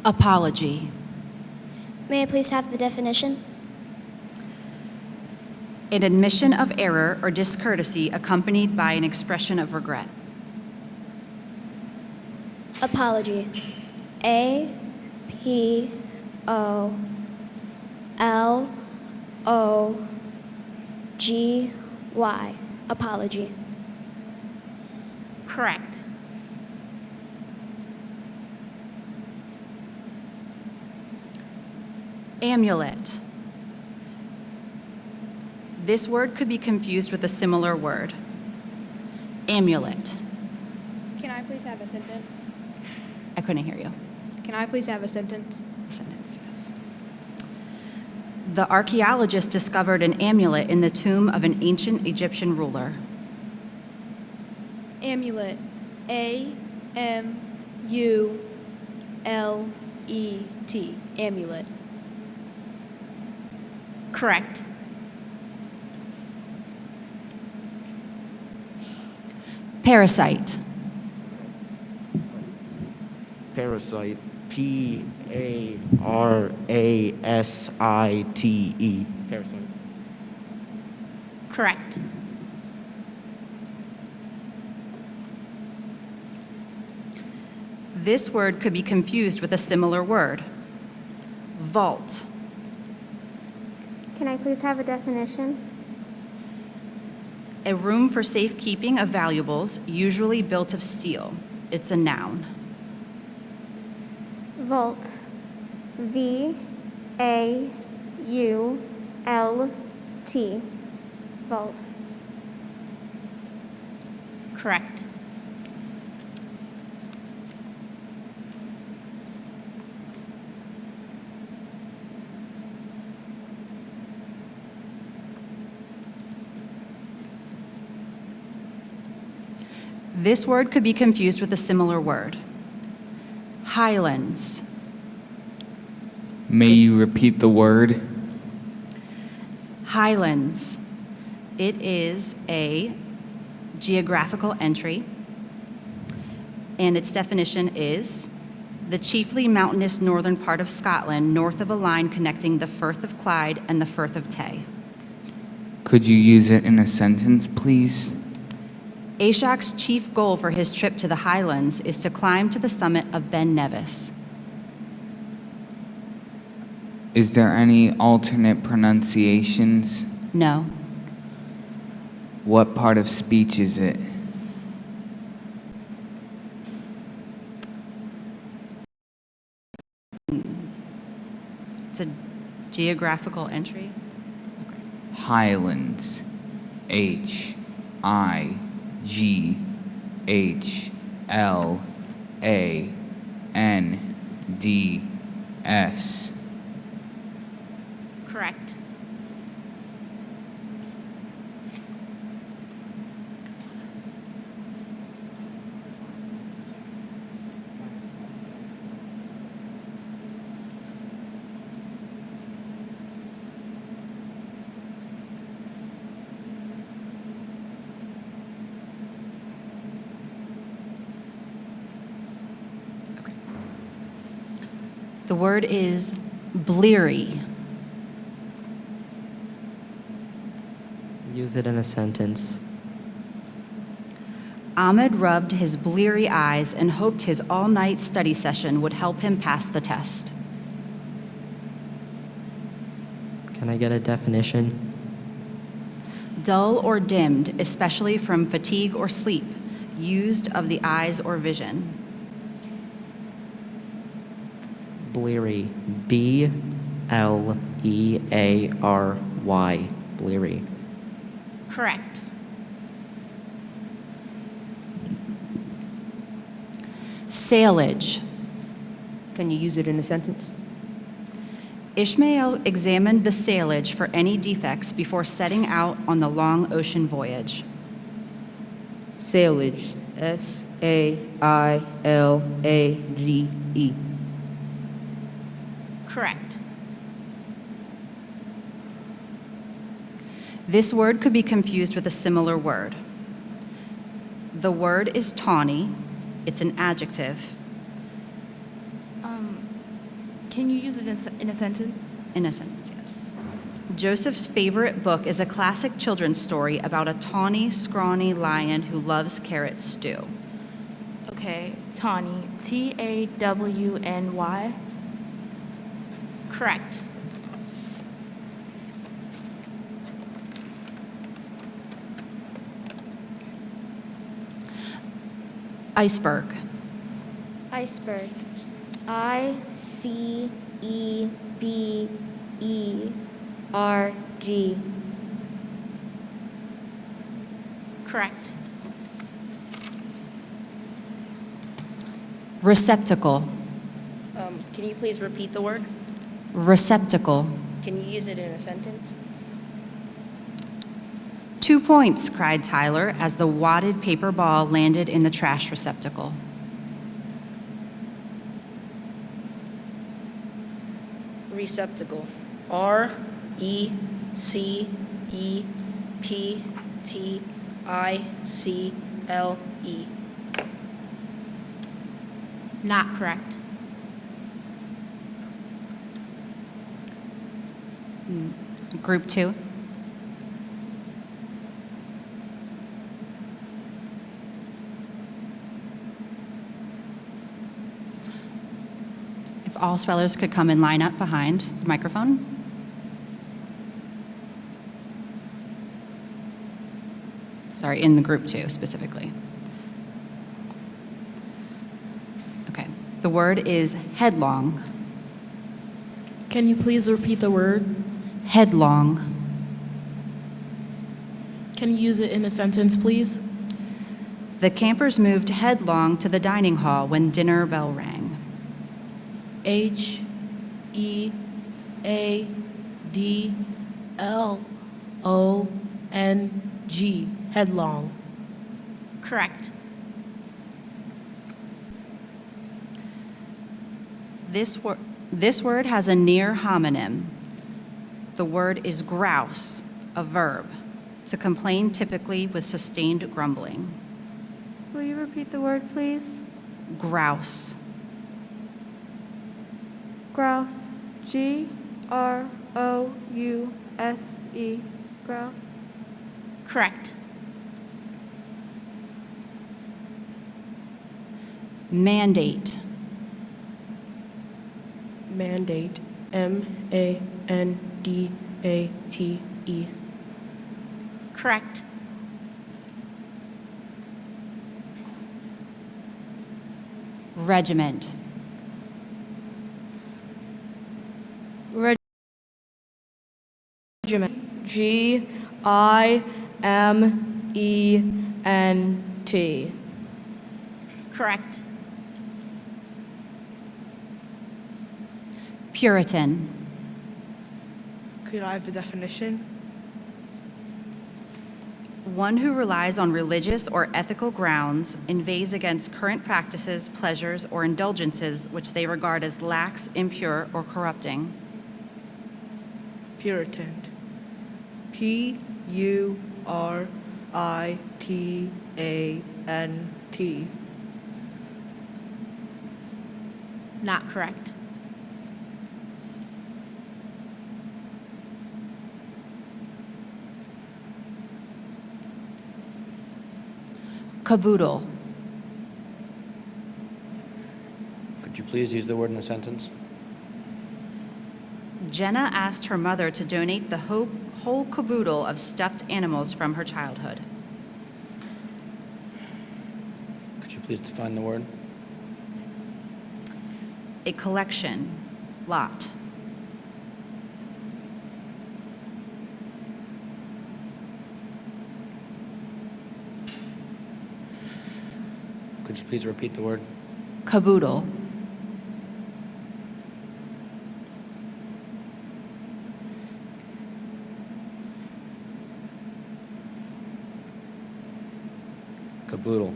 Apology. May I please have the definition? An admission of error or discourtesy accompanied by an expression of regret. Apology. A-P-O-L-O-G-Y. Apology. Correct. Amulet. This word could be confused with a similar word. Amulet. Can I please have a sentence? I couldn't hear you. Can I please have a sentence? Sentence, yes. The archaeologist discovered an amulet in the tomb of an ancient Egyptian ruler. Amulet. A-M-U-L-E-T. Amulet. Correct. Parasite. Parasite. P-A-R-A-S-I-T-E. Parasite. Correct. This word could be confused with a similar word. Vault. Can I please have a definition? A room for safekeeping of valuables, usually built of steel. It's a noun. Vault. V-A-U-L-T. Vault. Correct. This word could be confused with a similar word. Highlands. May you repeat the word? Highlands. It is a geographical entry, and its definition is the chiefly mountainous northern part of Scotland, north of a line connecting the Firth of Clyde and the Firth of Tay. Could you use it in a sentence, please? Ashok's chief goal for his trip to the Highlands is to climb to the summit of Ben Nevis. Is there any alternate pronunciations? No. What part of speech is it? It's a geographical entry. Highlands. H-I-G-H-L-A-N-D-S. Correct. The word is bleary. Use it in a sentence. Ahmed rubbed his bleary eyes and hoped his all-night study session would help him pass the test. Can I get a definition? Dull or dimmed, especially from fatigue or sleep, used of the eyes or vision. Bleary. B-L-E-A-R-Y. Bleary. Correct. Sailage. Can you use it in a sentence? Ishmael examined the sailage for any defects before setting out on the long ocean voyage. Sailage. S-A-I-L-A-G-E. Correct. This word could be confused with a similar word. The word is tawny. It's an adjective. Can you use it in a sentence? In a sentence, yes. Joseph's favorite book is a classic children's story about a tawny, scrawny lion who loves carrot stew. Okay, Tawny. Tawny. Correct. Iceberg. Iceberg. ICEBERG. Correct. Receptacle. Can you please repeat the word? Receptacle. Can you use it in a sentence? 2 points, cried Tyler as the wadded paper ball landed in the trash receptacle. Receptacle. RECEPTICLE. Not correct. Group 2. If all spellers could come and line up behind the microphone. Sorry, in the group 2 specifically. Okay. The word is headlong. Can you please repeat the word? Headlong. Can you use it in a sentence, please? The campers moved headlong to the dining hall when dinner bell rang. HEADLONG. Headlong. Correct. This word has a near homonym. The word is grouse, a verb, to complain typically with sustained grumbling. Will you repeat the word, please? Grouse. Grouse. Grouse. Grouse. Correct. Mandate. Mandate. MANDATE. Correct. Regiment. Regiment. GIMENT. Correct. Puritan. Could I have the definition? One who relies on religious or ethical grounds, inveighs against current practices, pleasures, or indulgences which they regard as lax, impure, or corrupting. Puritan. PURITANT. Not correct. Caboodle. Could you please use the word in a sentence? Jenna asked her mother to donate the whole caboodle of stuffed animals from her childhood. Could you please define the word? A collection, lot. Could you please repeat the word? Caboodle. Caboodle. CABOOTLE.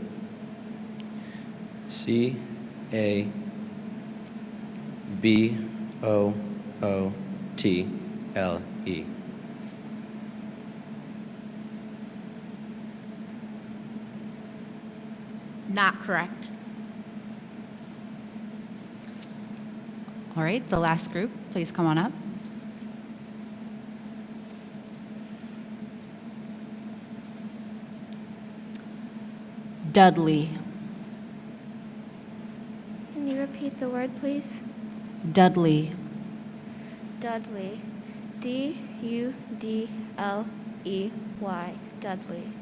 Not correct. All right, the last group, please come on up. Dudley. Can you repeat the word, please? Dudley. Dudley. D-U-D-L-E-Y. Dudley.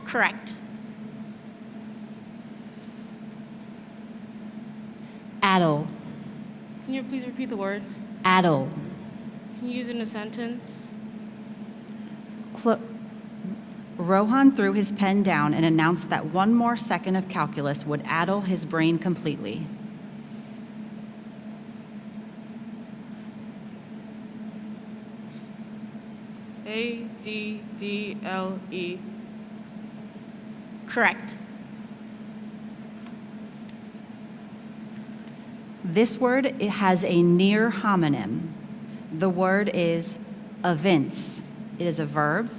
Correct. Addle. Can you please repeat the word? Addle. Can you use it in a sentence? Rohan threw his pen down and announced that one more second of calculus would addle his brain completely. A-D-D-L-E. Correct. This word it has a near homonym. The word is evince. It is a verb.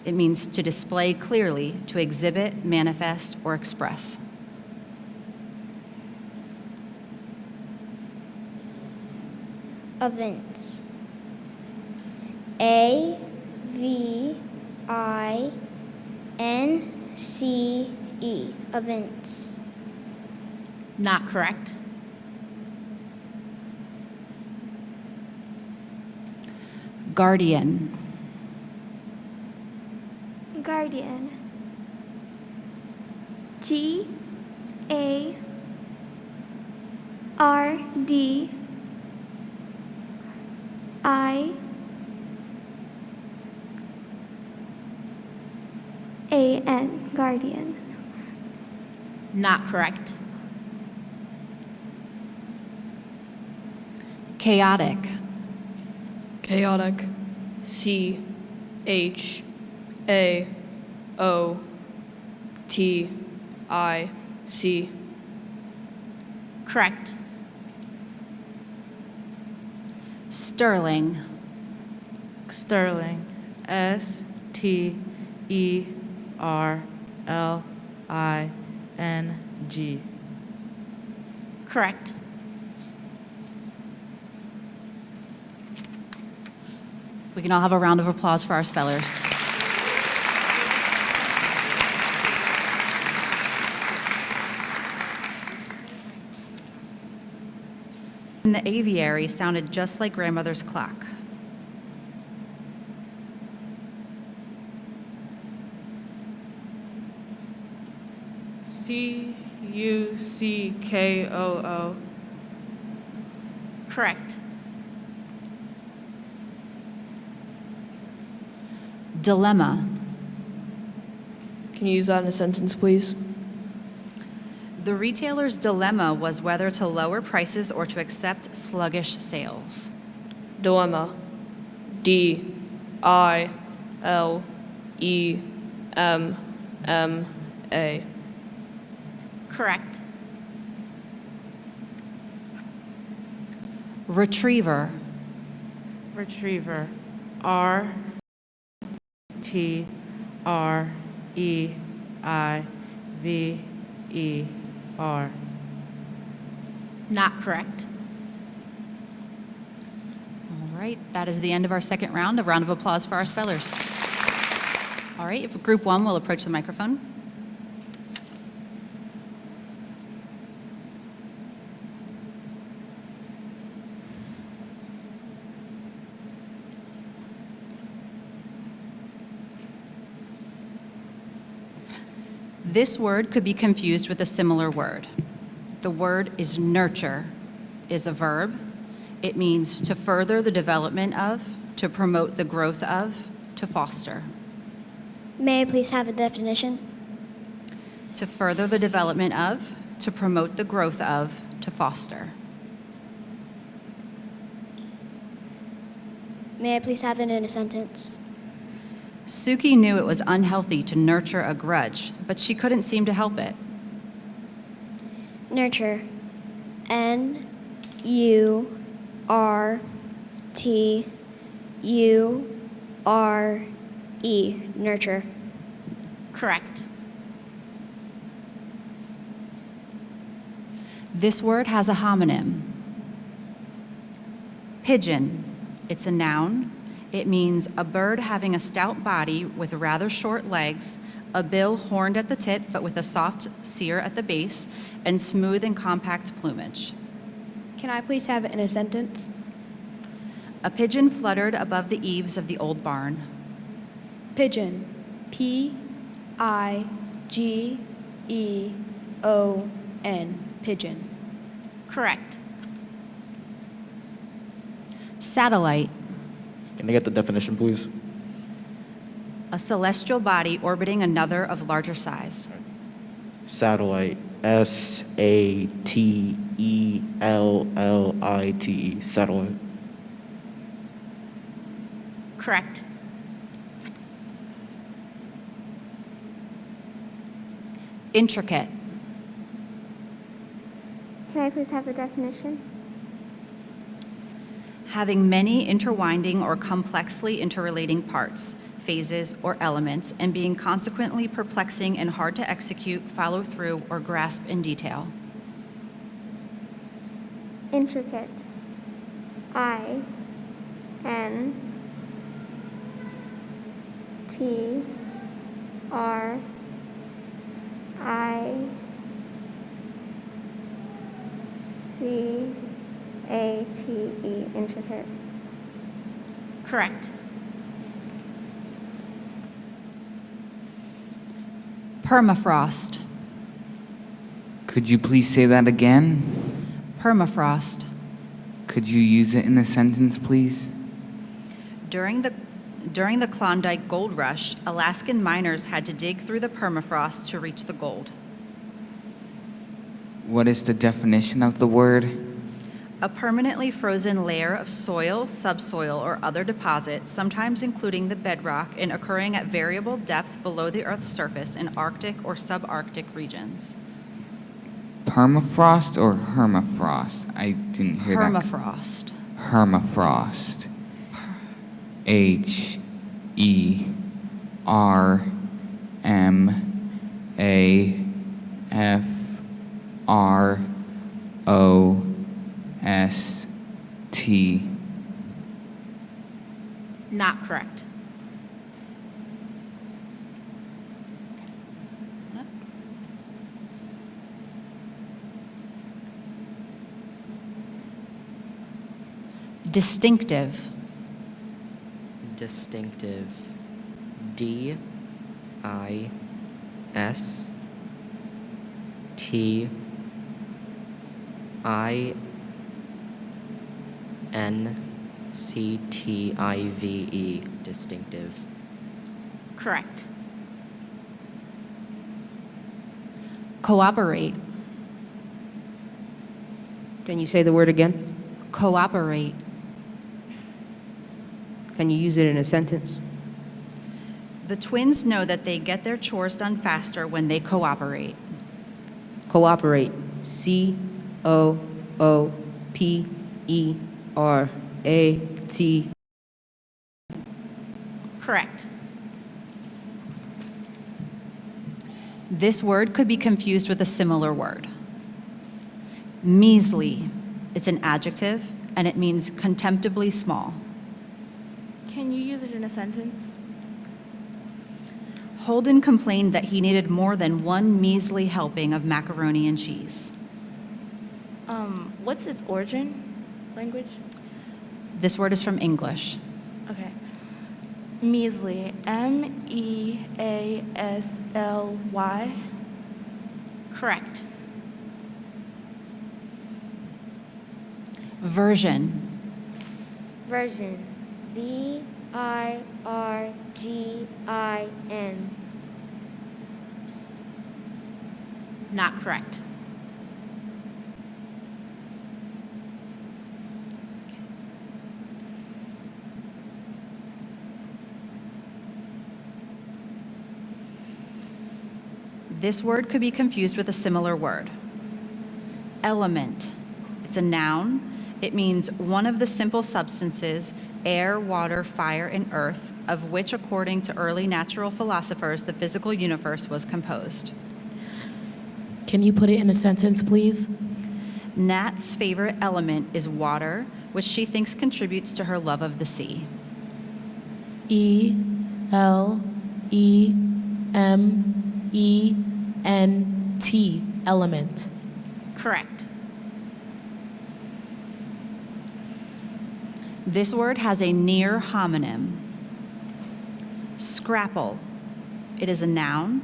It means to display clearly, to exhibit, manifest, or express. Evince. A-V-I-N-C-E. Evince. Not correct. Guardian. Guardian. G-A-R-D-I-A-N. Guardian. Not correct. Chaotic. Chaotic. C-H-A-O-T-I-C. Correct. Sterling. Sterling. S-T-E-R-L-I-N-G. Correct. We can all have a round of applause for our spellers. And the aviary sounded just like grandmother's clock. C-U-C-K-O-O. Correct. Dilemma. Can you use that in a sentence, please? The retailer's dilemma was whether to lower prices or to accept sluggish sales. Dilemma. D-I-L-E-M-M-A. Correct. Retriever. Retriever. R-T-R-E-I-V-E-R. Not correct. All right, that is the end of our second round. A round of applause for our spellers. All right, if group one will approach the microphone. This word could be confused with a similar word. The word is nurture, is a verb. It means to further the development of, to promote the growth of, to foster. May I please have a definition? To further the development of, to promote the growth of, to foster. May I please have it in a sentence? Suki knew it was unhealthy to nurture a grudge, but she couldn't seem to help it. Nurture. N-U-R-T-U-R-E. Nurture. Correct. This word has a homonym. Pigeon. It's a noun. It means a bird having a stout body with rather short legs, a bill horned at the tip but with a soft cere at the base, and smooth and compact plumage. Can I please have it in a sentence? A pigeon fluttered above the eaves of the old barn. Pigeon. P-I-G-E-O-N. Pigeon. Correct. Satellite. Can I get the definition, please? A celestial body orbiting another of larger size. Satellite. S-A-T-E-L-L-I-T-E. Satellite. Correct. Intricate. Can I please have the definition? Having many interwinding or complexly interrelating parts, phases, or elements, and being consequently perplexing and hard to execute, follow through, or grasp in detail. Intricate. I N T R I C A T E. Intricate. Correct. Permafrost. Could you please say that again? Permafrost. Could you use it in a sentence, please? During the Klondike Gold Rush, Alaskan miners had to dig through the permafrost to reach the gold. What is the definition of the word? A permanently frozen layer of soil, subsoil, or other deposit, sometimes including the bedrock and occurring at variable depth below the Earth's surface in Arctic or subarctic regions. Permafrost or hermafrost? I didn't hear that. Permafrost. Hermafrost. H-E-R-M-A-F-R-O-S-T. Not correct. Distinctive. Distinctive. D I S T I N C T I V E. Distinctive. Correct. Cooperate. Can you say the word again? Cooperate. Can you use it in a sentence? The twins know that they get their chores done faster when they cooperate. Cooperate. C-O-O-P-E-R-A-T. Correct. This word could be confused with a similar word. Measly. It's an adjective, and it means contemptibly small. Can you use it in a sentence? Holden complained that he needed more than one measly helping of macaroni and cheese. What's its origin language? This word is from English. Okay. Measly. M-E-A-S-L-Y. Correct. Version. Version. V-I-R-G-I-N. Not correct. This word could be confused with a similar word. Element. It's a noun. It means one of the simple substances, air, water, fire, and earth, of which, according to early natural philosophers, the physical universe was composed. Can you put it in a sentence, please? Nat's favorite element is water. which she thinks contributes to her love of the sea. ELEMENT. Element. Correct. This word has a near homonym. Scrapple. It is a noun.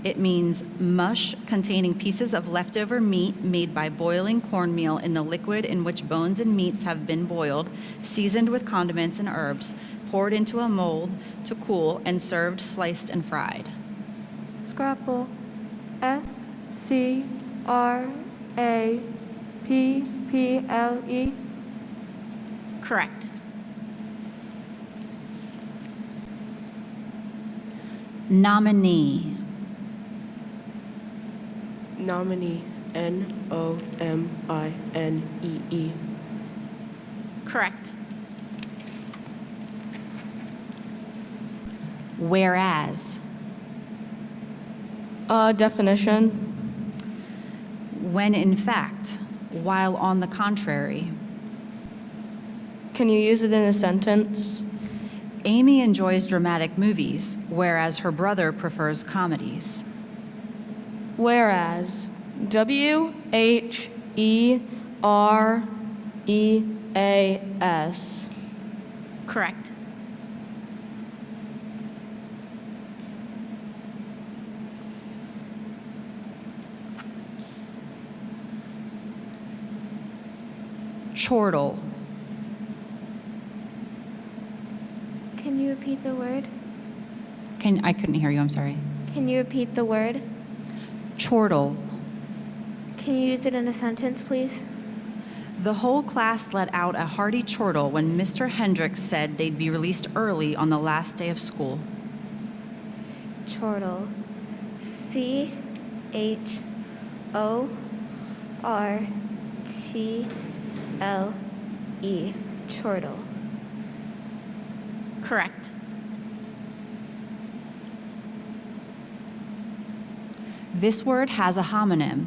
It means mush containing pieces of leftover meat made by boiling cornmeal in the liquid in which bones and meats have been boiled, seasoned with condiments and herbs, poured into a mold to cool, and served sliced and fried. Scrapple. SCRAPPLE. Correct. Nominee. Nominee. NOMINEE. Correct. Whereas. Definition. When in fact, while on the contrary. Can you use it in a sentence? Amy enjoys dramatic movies, whereas her brother prefers comedies. Whereas. WHEREAS. Correct. Chortle. Can you repeat the word? I couldn't hear you, I'm sorry. Can you repeat the word? Chortle. Can you use it in a sentence, please? The whole class let out a hearty chortle when Mr. Hendricks said they'd be released early on the last day of school. Chortle. CHORTLE. Chortle. Correct. This word has a homonym.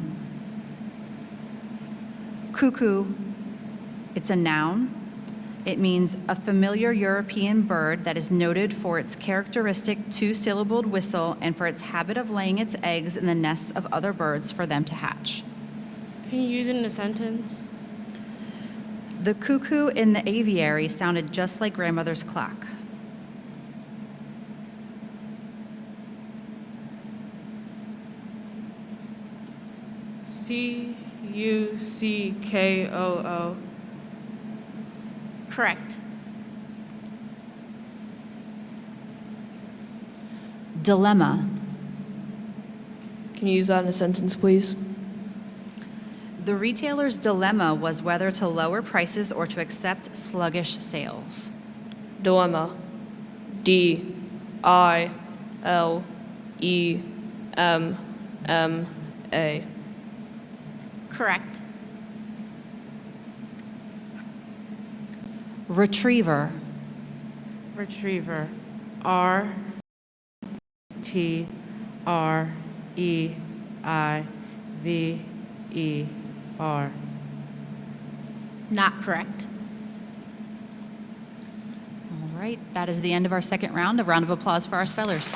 Cuckoo. It's a noun. It means a familiar European bird that is noted for its characteristic two-syllabled whistle and for its habit of laying its eggs in the nests of other birds for them to hatch. Can you use it in a sentence? The cuckoo in the aviary sounded just like grandmother's clock. CUCKOO. Correct. Dilemma. Can you use that in a sentence, please? The retailer's dilemma was whether to lower prices or to accept sluggish sales. Dilemma. DILEMMA. Correct. Retriever. Retriever. RTREIVER. Not correct. All right, that is the end of our second round. A round of applause for our spellers.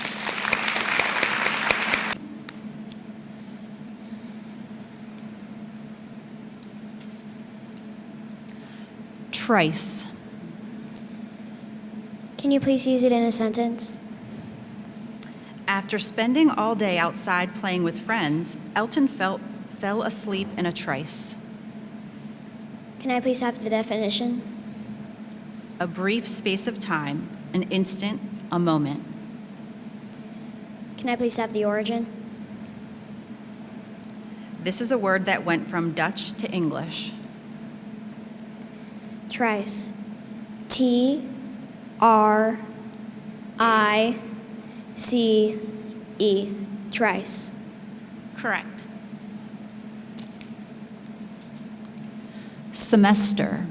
Trice. Can you please use it in a sentence? After spending all day outside playing with friends, Elton fell asleep in a trice. Can I please have the definition? A brief space of time, an instant, a moment. Can I please have the origin? This is a word that went from Dutch to English. Trice. TRICE. Trice. Correct. Semester.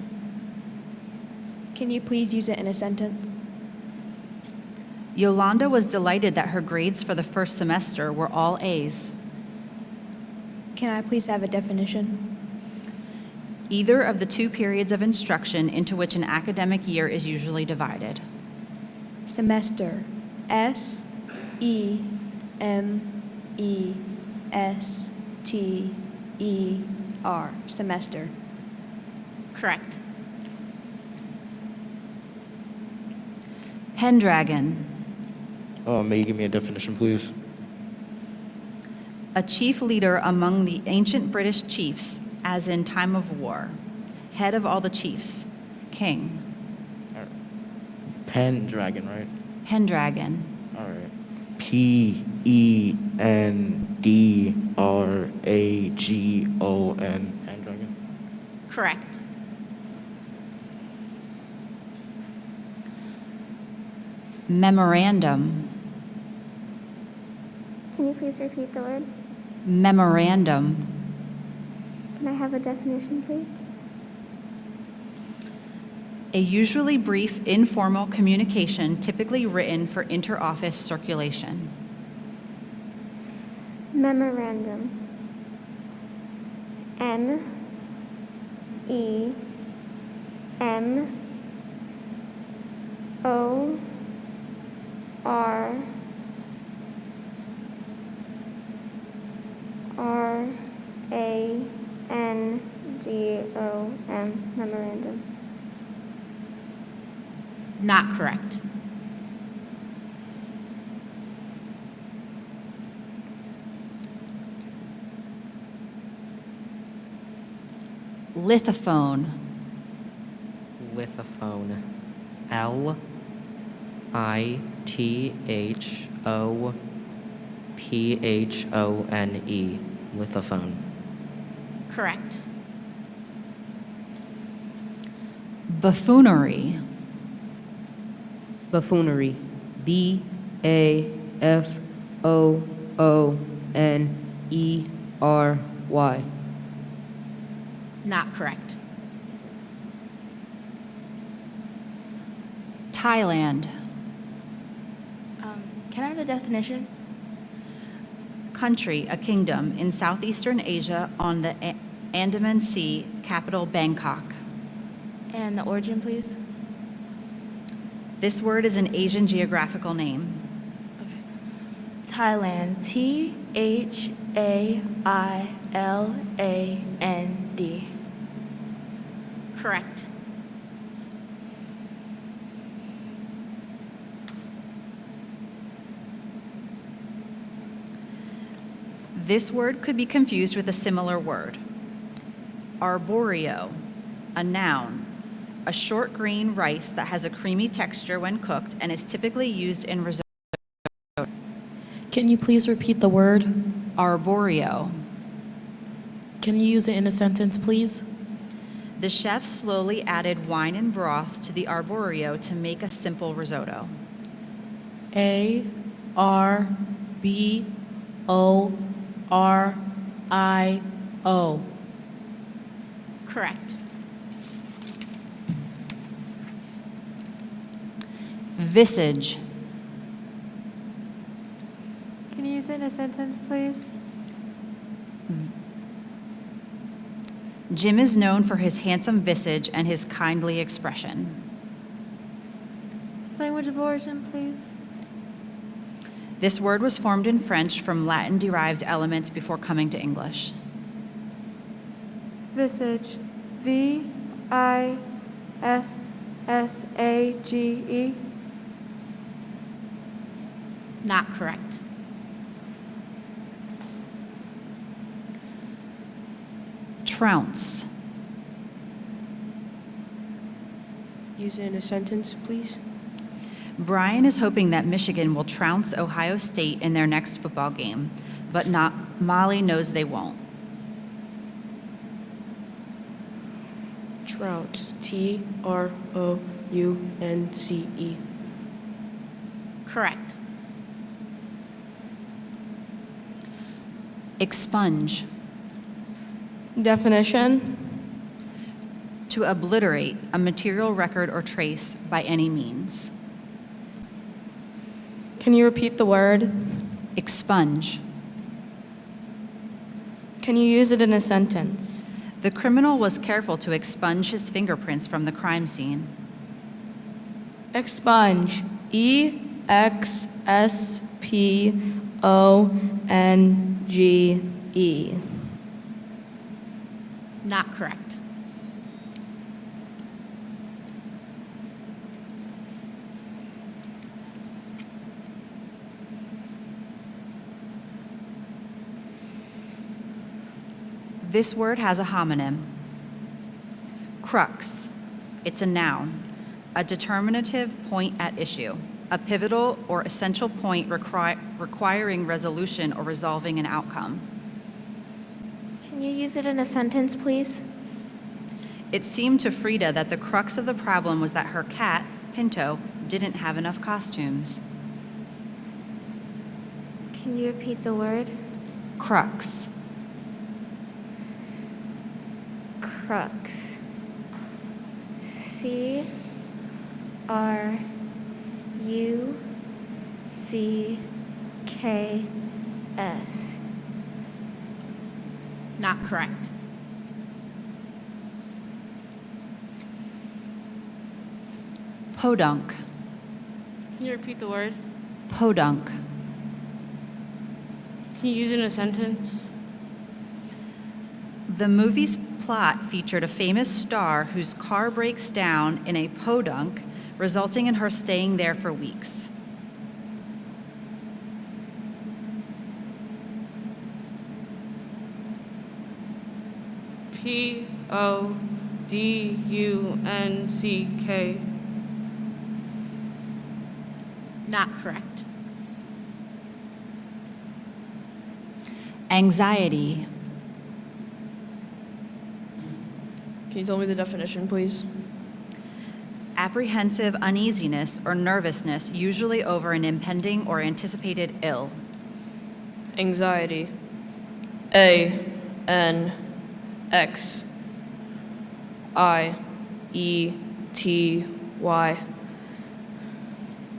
Can you please use it in a sentence? Yolanda was delighted that her grades for the first semester were all A's. Can I please have a definition? Either of the two periods of instruction into which an academic year is usually divided. Semester. S-E-M-E-S-T-E-R. Semester. Correct. Pendragon. May you give me a definition, please? A chief leader among the ancient British chiefs, as in time of war. Head of all the chiefs. King. Pendragon, right? Pendragon. All right. Pendragon. Pendragon. Correct. Memorandum. Can you please repeat the word? Memorandum. Can I have a definition, please? A usually brief, informal communication typically written for inter-office circulation. Memorandum. M-E-M-O-R-A-N-D-O-M. Memorandum. Not correct. Lithophone. Lithophone. Lithophone. Lithophone. Correct. Buffoonery. Buffoonery. B-A-F-O-O-N-E-R-Y. Not correct. Thailand. Can I have the definition? Country, a kingdom in southeastern Asia on the Andaman Sea, capital Bangkok. And the origin, please? This word is an Asian geographical name. Thailand. Thailand. Correct. This word could be confused with a similar word. Arborio, a noun, a short green rice that has a creamy texture when cooked and is typically used in risotto. Can you please repeat the word? Arborio. Can you use it in a sentence, please? The chef slowly added wine and broth to the arborio to make a simple risotto. A-R-B-O-R-I-O. Correct. Visage. Can you use it in a sentence, please? Jim is known for his handsome visage and his kindly expression. Language of origin, please. This word was formed in French from Latin-derived elements before coming to English. Visage. V-I-S-S-A-G-E. Not correct. Trounce. Use it in a sentence, please. Brian is hoping that Michigan will trounce Ohio State in their next football game, but Molly knows they won't. Trounce. T-R-O-U-N-C-E. Correct. Expunge. Definition? To obliterate a material record or trace by any means. Can you repeat the word? Expunge. Can you use it in a sentence? The criminal was careful to expunge his fingerprints from the crime scene. Expunge. E-X-S-P-O-N-G-E. Not correct. This word has a homonym. Crux. It's a noun, a determinative point at issue, a pivotal or essential point requiring resolution or resolving an outcome. Can you use it in a sentence, please? It seemed to Frida that the crux of the problem was that her cat, Pinto, didn't have enough costumes. Can you repeat the word? Crux. Crux. C-R-U-C-K-S. Not correct. Podunk. Can you repeat the word? Podunk. Can you use it in a sentence? The movie's plot featured a famous star whose car breaks down in a podunk, resulting in her staying there for weeks. P-O-D-U-N-C-K. Not correct. Anxiety. Can you tell me the definition, please? Apprehensive uneasiness or nervousness, usually over an impending or anticipated ill. Anxiety. A-N-X-I-E-T-Y.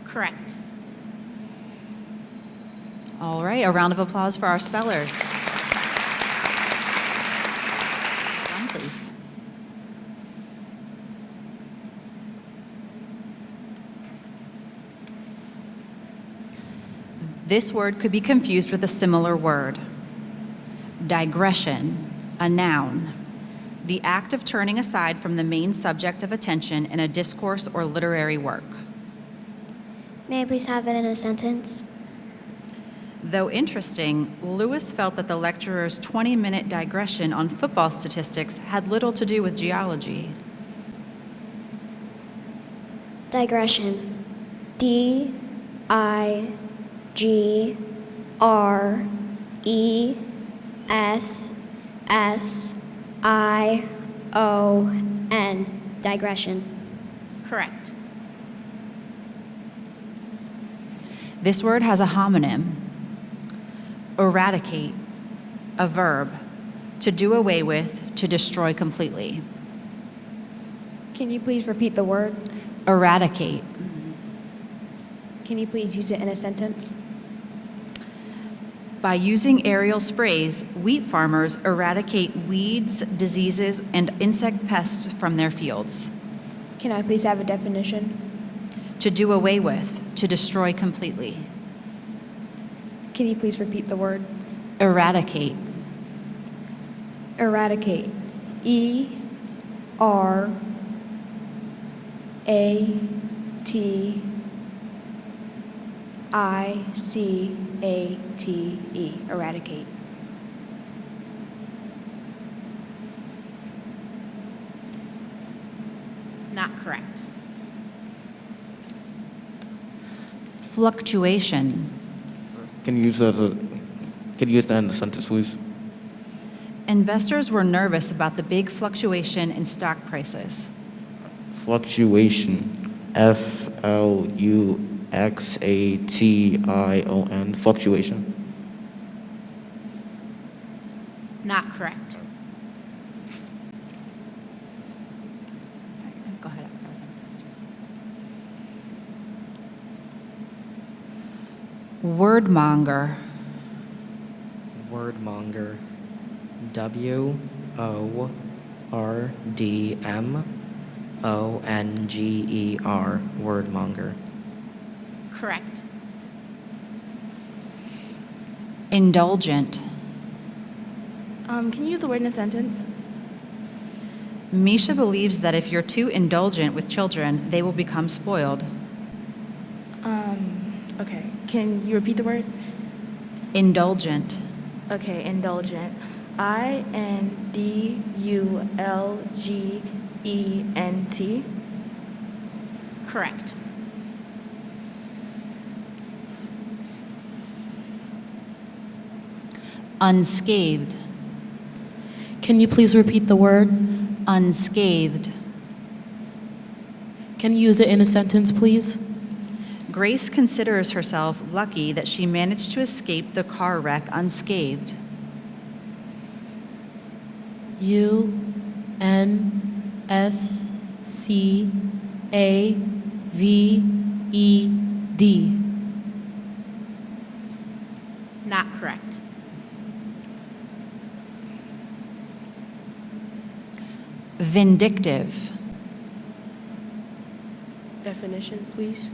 Correct. All right, a round of applause for our spellers. One, please. This word could be confused with a similar word. Digression, a noun. The act of turning aside from the main subject of attention in a discourse or literary work. May I please have it in a sentence? Though interesting, Lewis felt that the lecturer's 20-minute digression on football statistics had little to do with geology. Digression. D-I-G-R-E-S-S-I-O-N. Digression. Correct. This word has a homonym. Eradicate, a verb, to do away with, to destroy completely. Can you please repeat the word? Eradicate. Can you please use it in a sentence? By using aerial sprays, wheat farmers eradicate weeds, diseases, and insect pests from their fields. Can I please have a definition? To do away with, to destroy completely. Can you please repeat the word? Eradicate. Eradicate. E-R-A-T-I-C-A-T-E. Eradicate. Not correct. Fluctuation. Can you use that in the sentence, please? Investors were nervous about the big fluctuation in stock prices. Fluctuation. F-L-U-X-A-T-I-O-N. Fluctuation. Not correct. Go ahead. Wordmonger. Wordmonger. W-O RDMONGER, wordmonger. Correct. Indulgent. Can you use the word in a sentence? Misha believes that if you're too indulgent with children, they will become spoiled. Okay. Can you repeat the word? Indulgent. Okay, indulgent. INDULGENT. Correct. Unscathed. Can you please repeat the word? Unscathed. Can you use it in a sentence, please? Grace considers herself lucky that she managed to escape the car wreck unscathed. UNSCAVED. Not correct. Vindictive. Definition, please.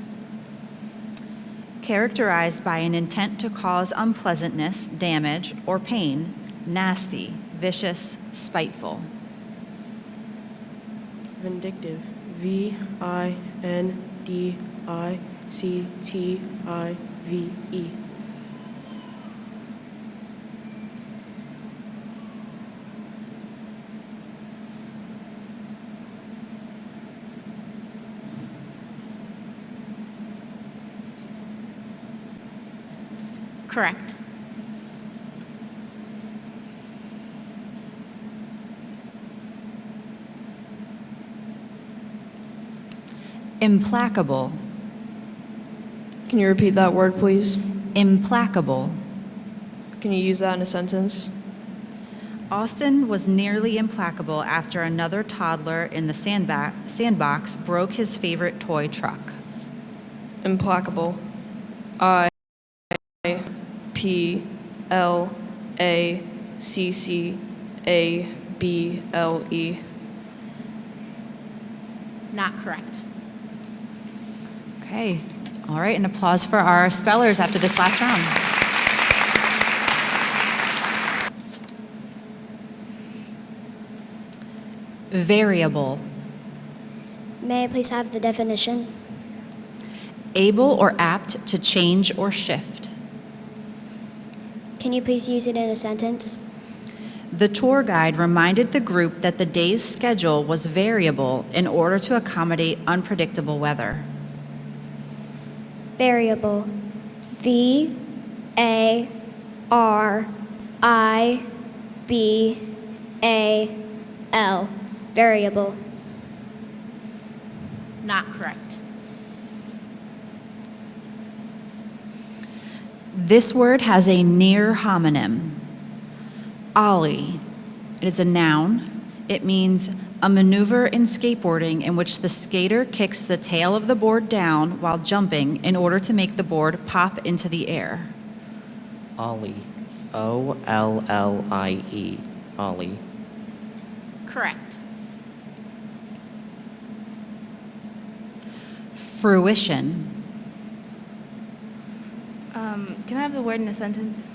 Characterized by an intent to cause unpleasantness, damage, or pain, nasty, vicious, spiteful. Vindictive. VINDICTIVE. Correct. Implacable. Can you repeat that word, please? Implacable. Can you use that in a sentence? Austin was nearly implacable after another toddler in the sandbox broke his favorite toy truck. Implacable. IPLACCABLE. Not correct. Okay, all right, and applause for our spellers after this last round. Variable. May I please have the definition? Able or apt to change or shift. Can you please use it in a sentence? The tour guide reminded the group that the day's schedule was variable in order to accommodate unpredictable weather. Variable. VARIBAL. Variable. Not correct. This word has a near homonym. Ollie. It is a noun. It means a maneuver in skateboarding in which the skater kicks the tail of the board down while jumping in order to make the board pop into the air. Ollie. OLLIE. Ollie. Correct. Fruition. Can I have the word in a sentence?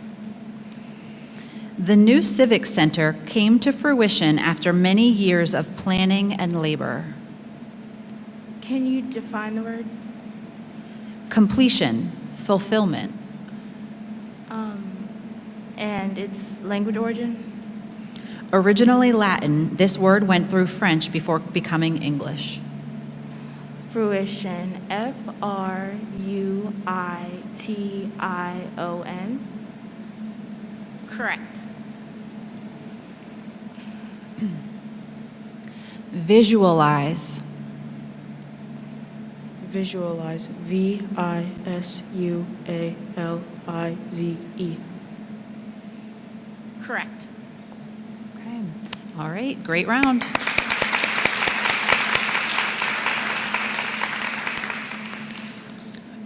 The new Civic Center came to fruition after many years of planning and labor. Can you define the word? Completion, fulfillment. And its language origin? Originally Latin, this word went through French before becoming English. Fruition. FRUITION. Correct. Visualize. Visualize. VISUALIZE. Correct. Okay. All right. Great round.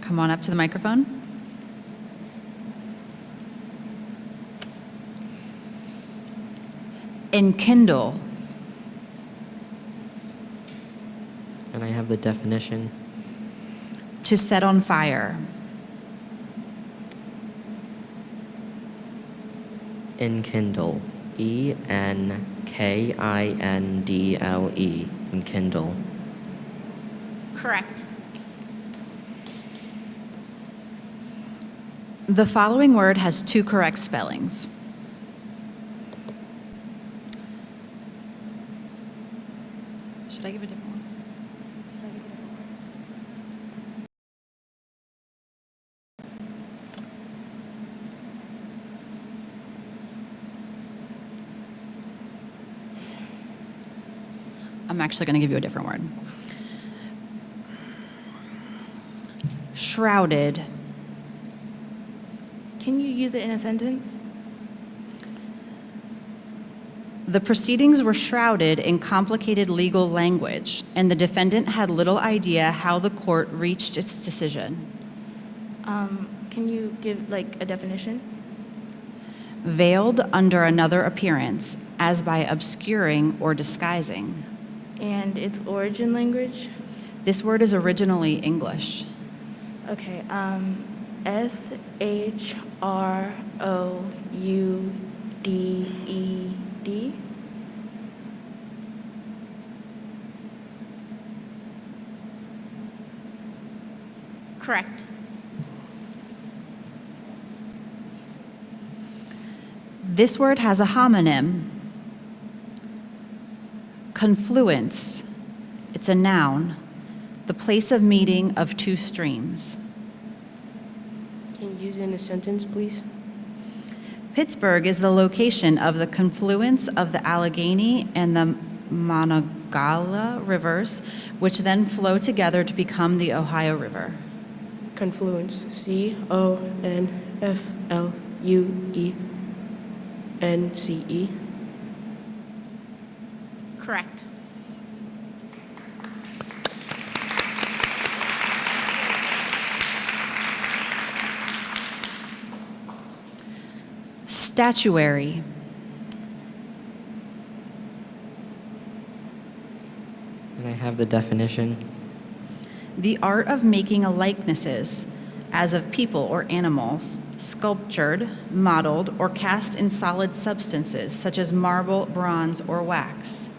Come on up to the microphone. Enkindle. have the definition? To set on fire. Enkindle. E-N-K-I-N-D-L-E. Enkindle. Correct. The following word has two correct spellings. Should I give a different one? I'm actually going to give you a different word. Shrouded. Can you use it in a sentence? The proceedings were shrouded in complicated legal language, and the defendant had little idea how the court reached its decision. Can you give like a definition? Veiled under another appearance, as by obscuring or disguising. And its origin language? This word is originally English. Okay, S-H-R-O-U-D-E-D? Correct. This word has a homonym. Confluence. It's a noun. The place of meeting of two streams. Can you use it in a sentence, please? Pittsburgh is the location of the confluence of the Allegheny and the Monongahela rivers, which then flow together to become the Ohio River. Confluence. C-O-N-F-L-U-E-N-C-E. Correct. Statuary. Can I have the definition? The art of making a likenesses, as of people or animals, sculptured, modeled, or cast in solid substances, such as marble, bronze, or wax.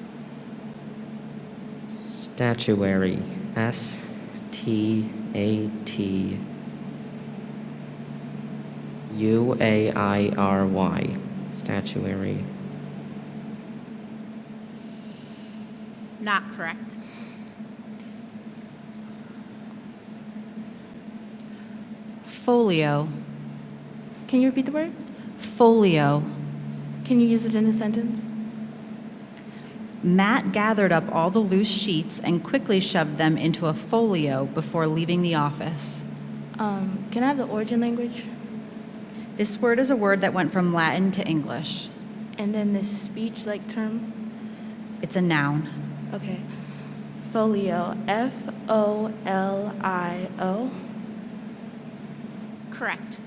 Statuary. S-T-A-T-U-A-I-R-Y. Statuary. Not correct. Folio. Can you repeat the word? Folio. Can you use it in a sentence? Matt gathered up all the loose sheets and quickly shoved them into a folio before leaving the office. Can I have the origin language? This word is a word that went from Latin to English. And then this speech-like term? It's a noun. Okay. Folio. F-O-L-I-O. Correct.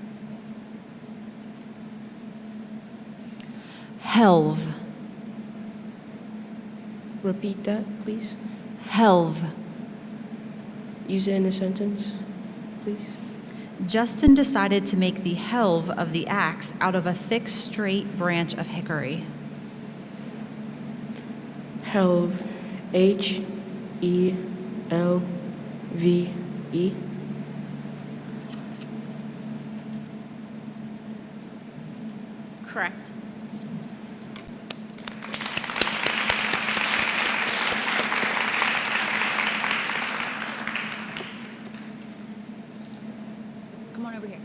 Helve. Repeat that, please. Helve. Use it in a sentence, please. Justin decided to make the helve of the axe out of a thick, straight branch of hickory. Helve. H-E-L-V-E. Correct. Come on over here.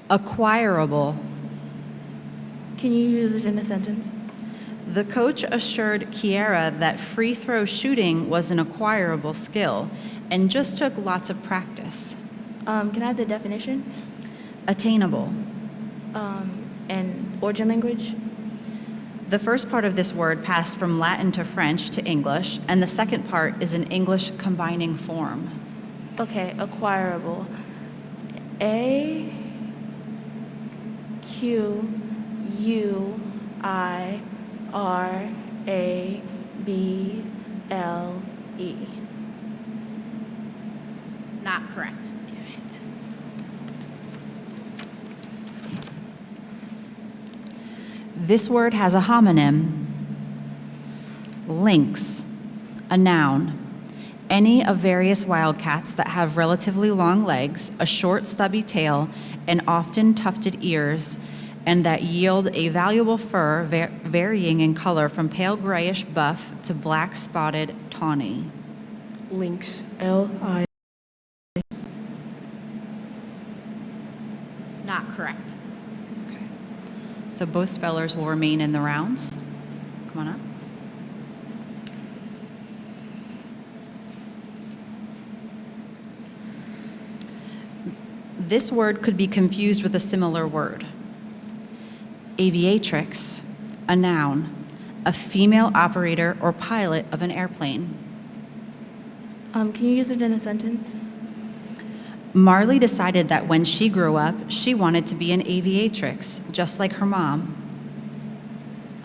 Acquirable. Can you use it in a sentence? The coach assured Kiera that free throw shooting was an acquirable skill and just took lots of practice. Can I have the definition? Attainable. And origin language? The first part of this word passed from Latin to French to English, and the second part is an English combining form. Okay, acquirable. A-Q-U-I-R-A-B-L-E. Not correct. This word has a homonym. Lynx, a noun. Any of various wildcats that have relatively long legs, a short stubby tail, and often tufted ears, and that yield a valuable fur varying in color from pale grayish buff to black spotted tawny. Lynx. L-I. Not correct. So both spellers will remain in the rounds. Come on up. This word could be confused with a similar word. Aviatrix, a noun, a female operator or pilot of an airplane. Can you use it in a sentence? Marley decided that when she grew up, she wanted to be an aviatrix, just like her mom.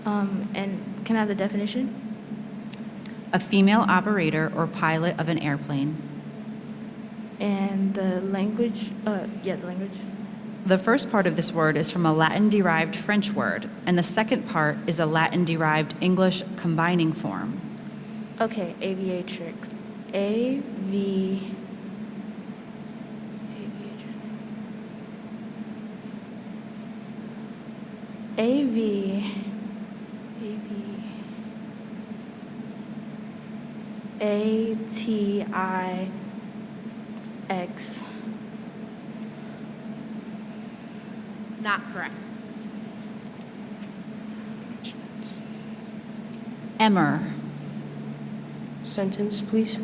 And can I have the definition? A female operator or pilot of an airplane. And the language? The language. The first part of this word is from a Latin-derived French word, and the second part is a Latin-derived English combining form. Okay, aviatrix. A-T-I-X. Not correct. Emmer. Sentence, please.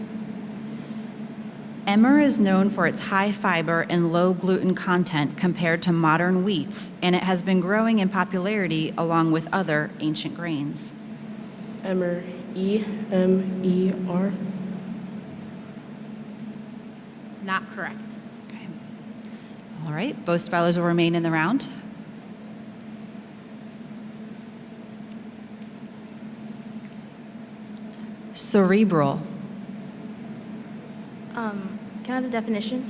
Emmer is known for its high fiber and low gluten content compared to modern wheats, and it has been growing in popularity along with other ancient grains. Emmer. E-M-E-R. Not correct. Okay. All right, both spellers will remain in the round. Cerebral. Can I have the definition?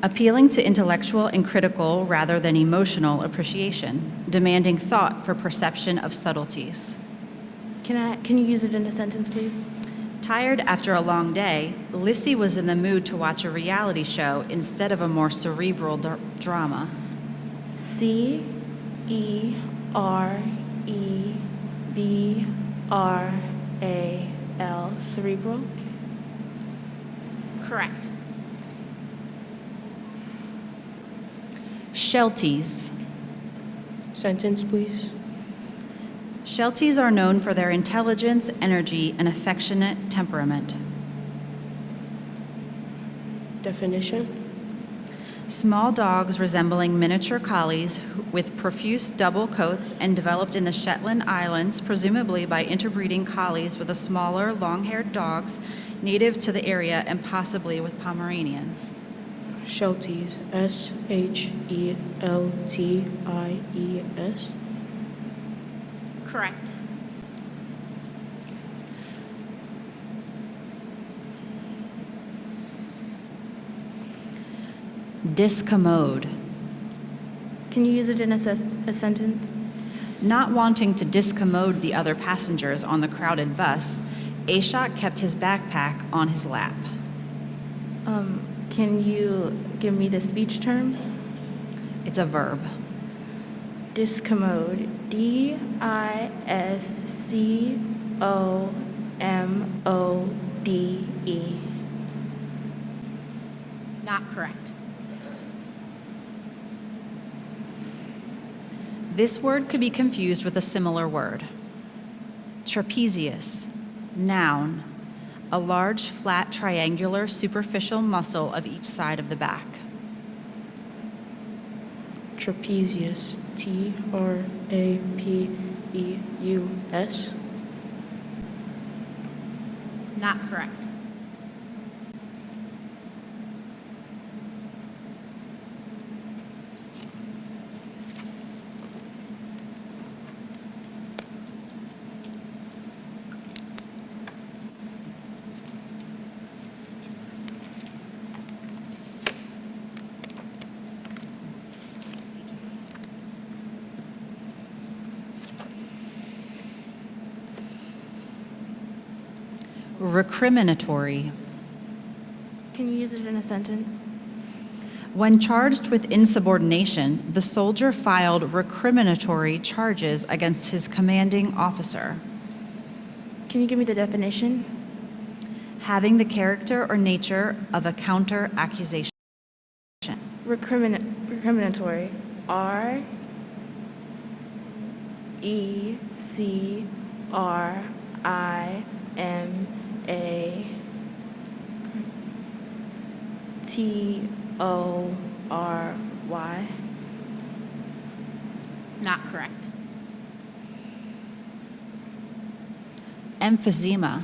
Appealing to intellectual and critical rather than emotional appreciation, demanding thought for perception of subtleties. Can you use it in a sentence, please? Tired after a long day, Lissy was in the mood to watch a reality show instead of a more cerebral drama. C-E-R-E-B-R-A-L. Cerebral. Correct. Shelties. Sentence, please. Shelties are known for their intelligence, energy, and affectionate temperament. Definition. Small dogs resembling miniature collies with profuse double coats and developed in the Shetland Islands, presumably by interbreeding collies with the smaller, long-haired dogs native to the area and possibly with Pomeranians. Shelties. S-H-E-L-T-I-E-S. Correct. Discommode. Can you use it in a sentence? Not wanting to discommode the other passengers on the crowded bus, Ashok kept his backpack on his lap. Can you give me the speech term? It's a verb. Discommode. D-I-S-C-O-M-O-D-E. Not correct. This word could be confused with a similar word. Trapezius, noun, a large, flat, triangular, superficial muscle of each side of the back. Trapezius. T-R-A-P-E-U-S. Not correct. Recriminatory. Can you use it in a sentence? When charged with insubordination, the soldier filed recriminatory charges against his commanding officer. Can you give me the definition? Having the character or nature of a counter accusation. Recriminatory. R-E-C-R-I-M-A-T-O-R-Y. Not correct. Emphysema.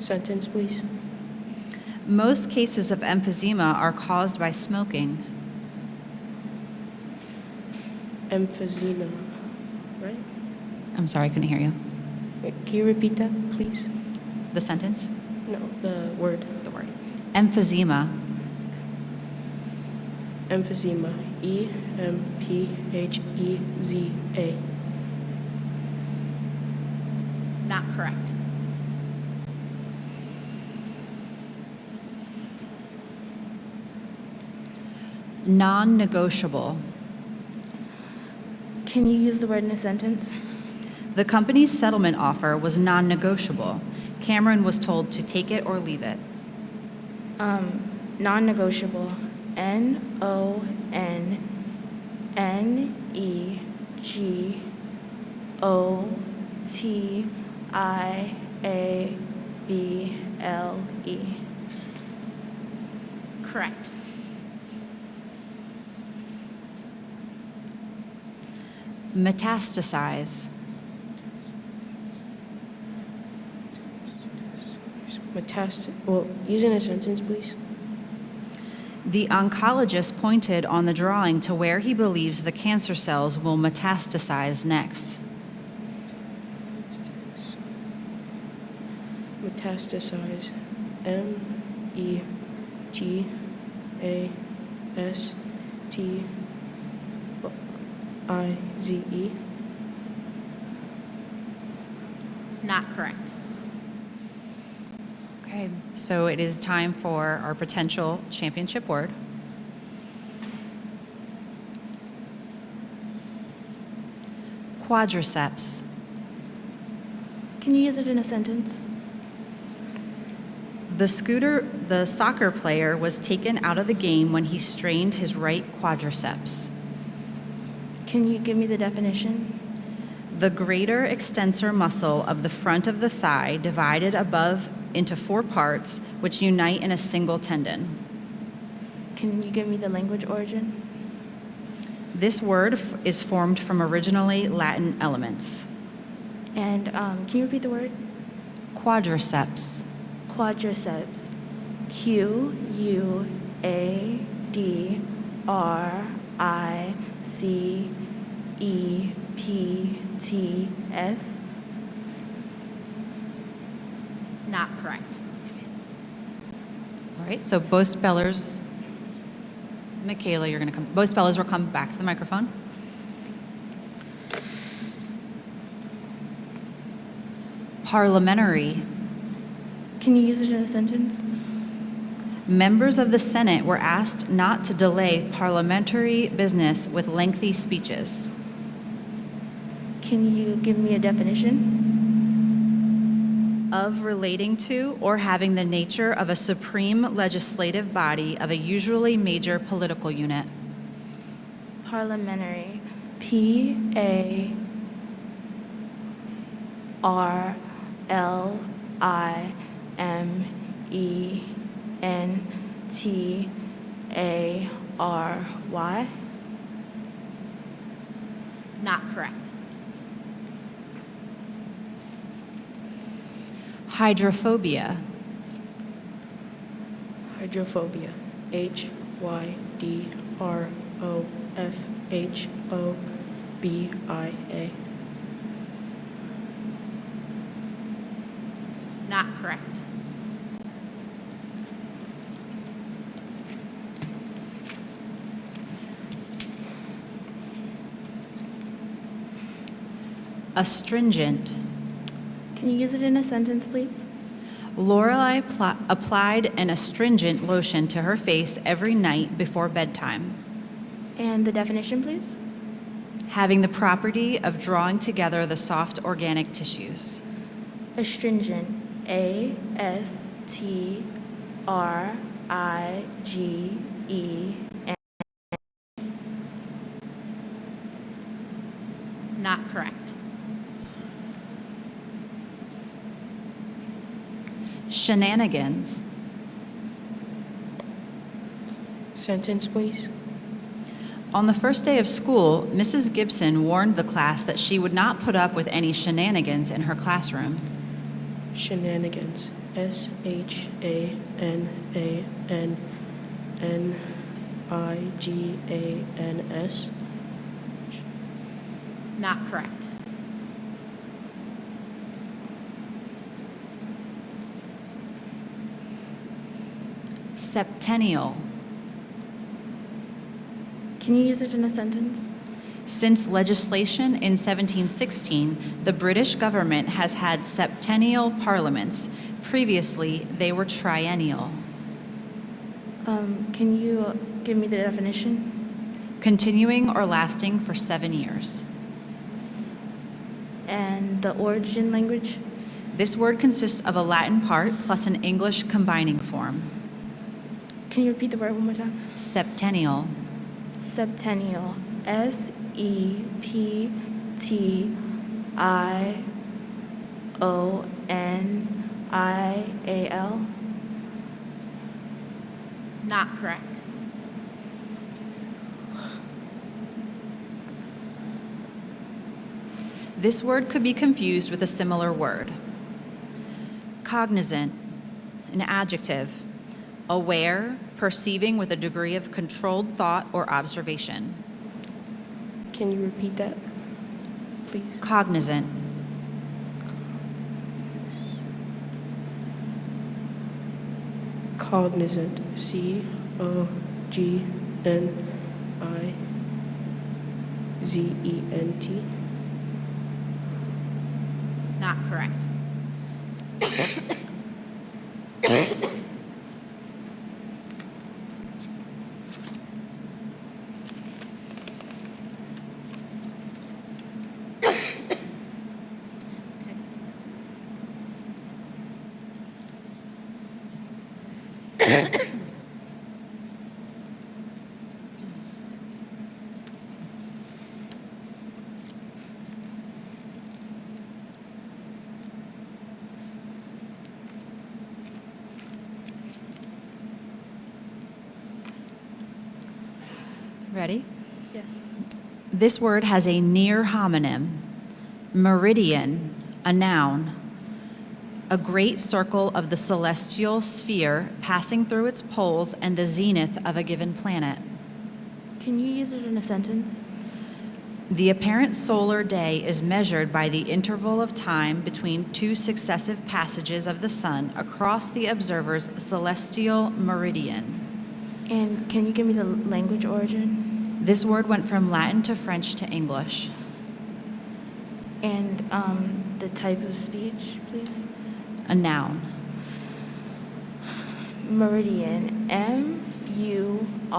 Sentence, please. Most cases of emphysema are caused by smoking. Emphysema, right? I'm sorry, I couldn't hear you. Wait, can you repeat that, please? The sentence? No, the word. The word. Emphysema. Emphysema. E-M-P-H-E-Z-A. Not correct. Non-negotiable. Can you use the word in a sentence? The company's settlement offer was non-negotiable. Cameron was told to take it or leave it. Non-negotiable. N-O-N-N-E-G-O-T-I-A-B-L-E. Correct. Metastasize. Well, use in a sentence, please. The oncologist pointed on the drawing to where he believes the cancer cells will metastasize next. Metastasize. M-E-T-A-S-T-I-Z-E. Not correct. Okay, so it is time for our potential championship word. Quadriceps. Can you use it in a sentence? The soccer player was taken out of the game when he strained his right quadriceps. Can you give me the definition? The greater extensor muscle of the front of the thigh divided above into 4 parts which unite in a single tendon. Can you give me the language origin? This word is formed from originally Latin elements. And can you repeat the word? Quadriceps. Quadriceps. Q-U-A-D-R-I-C-E-P-T-S. Not correct. All right, so both spellers, Michaela, you're going to come, both spellers will come back to the microphone. Parliamentary. Can you use it in a sentence? Members of the Senate were asked not to delay parliamentary business with lengthy speeches. Can you give me a definition? Of relating to or having the nature of a supreme legislative body of a usually major political unit. Parliamentary. P-A-R-L-I-M-E-N-T-A-R-Y. Not correct. Hydrophobia. Hydrophobia. H-Y-D-R-O-F-H-O-B-I-A. Not correct. Astringent. Can Can you use it in a sentence, please? Lorelai applied an astringent lotion to her face every night before bedtime, And the definition, please? having the property of drawing together the soft organic tissues. Astringent. A-S-T-R-I-G-E-N. Not correct. Shenanigans. Sentence, please. On the first day of school, Mrs. Gibson warned the class that she would not put up with any shenanigans in her classroom. Shenanigans. S-H-A-N-A-N-N-I-G-A-N-S. Not correct. Septennial. Can you use it in a sentence? Since legislation in 1716, the British government has had septennial parliaments. Previously, they were triennial. Can you give me the definition? Continuing or lasting for 7 years. And the origin language? This word consists of a Latin part plus an English combining form. Can you repeat the word one more time? Septennial. Septennial. S-E-P-T-I-O-N-I-A-L. Not correct. This word could be confused with a similar word. Cognizant, an adjective, aware, perceiving with a degree of controlled thought or observation. Can you repeat that, please? Cognizant. Cognizant. C-O-G-N-I-Z-E-N-T. Not correct. Ready? Yes. This word has a near homonym. Meridian, a noun. A great circle of the celestial sphere passing through its poles and the zenith of a given planet. Can you use it in a sentence? The apparent solar day is measured by the interval of time between two successive passages of the sun across the observer's celestial meridian. And can you give me the language origin? This word went from Latin to French to English. And the type of speech, please? A noun. Meridian. M-U-R-I-D-I-A-N.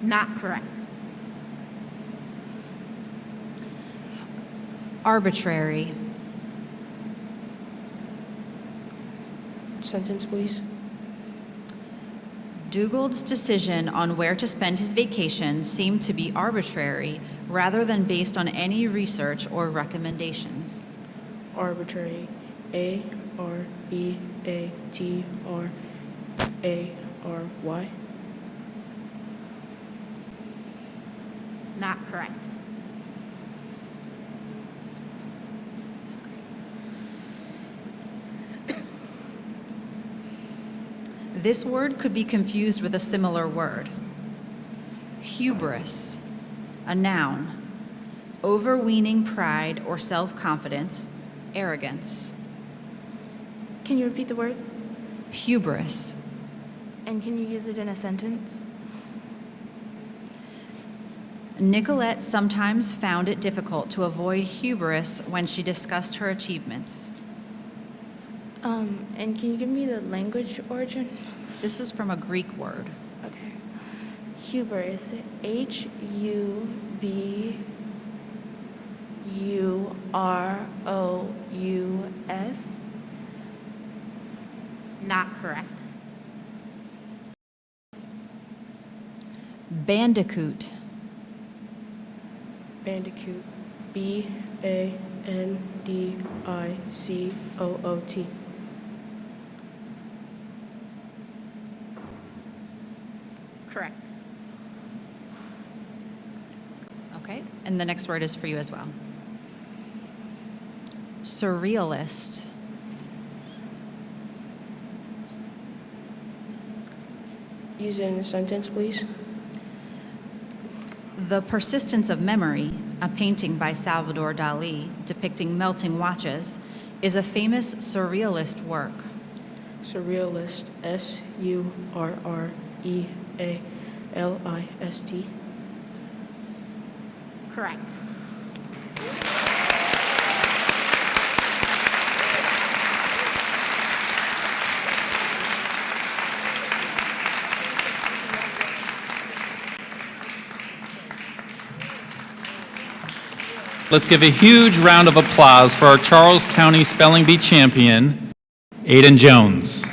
Not correct. Arbitrary. Sentence, please. Dugald's decision on where to spend his vacation seemed to be arbitrary rather than based on any research or recommendations. Arbitrary. A-R-B-A-T-R-A-R-Y. Not correct. This word could be confused with a similar word. Hubris, a noun. Overweening pride or self-confidence, arrogance. Can you repeat the word? Hubris. And can you use it in a sentence? Nicolette sometimes found it difficult to avoid hubris when she discussed her achievements. And can you give me the language origin? This is from a Greek word. Okay. Hubris. Hubris. Not correct. Bandicoot. Bandicoot. Bandicoot. Correct. Okay, and the next word is for you as well. Surrealist. Use it in a sentence, please. The Persistence of Memory, a painting by Salvador Dali depicting melting watches, is a famous surrealist work. Surrealist. Surrealist. Correct. Let's give a huge round of applause for our Charles County Spelling Bee champion, Aiden Jones.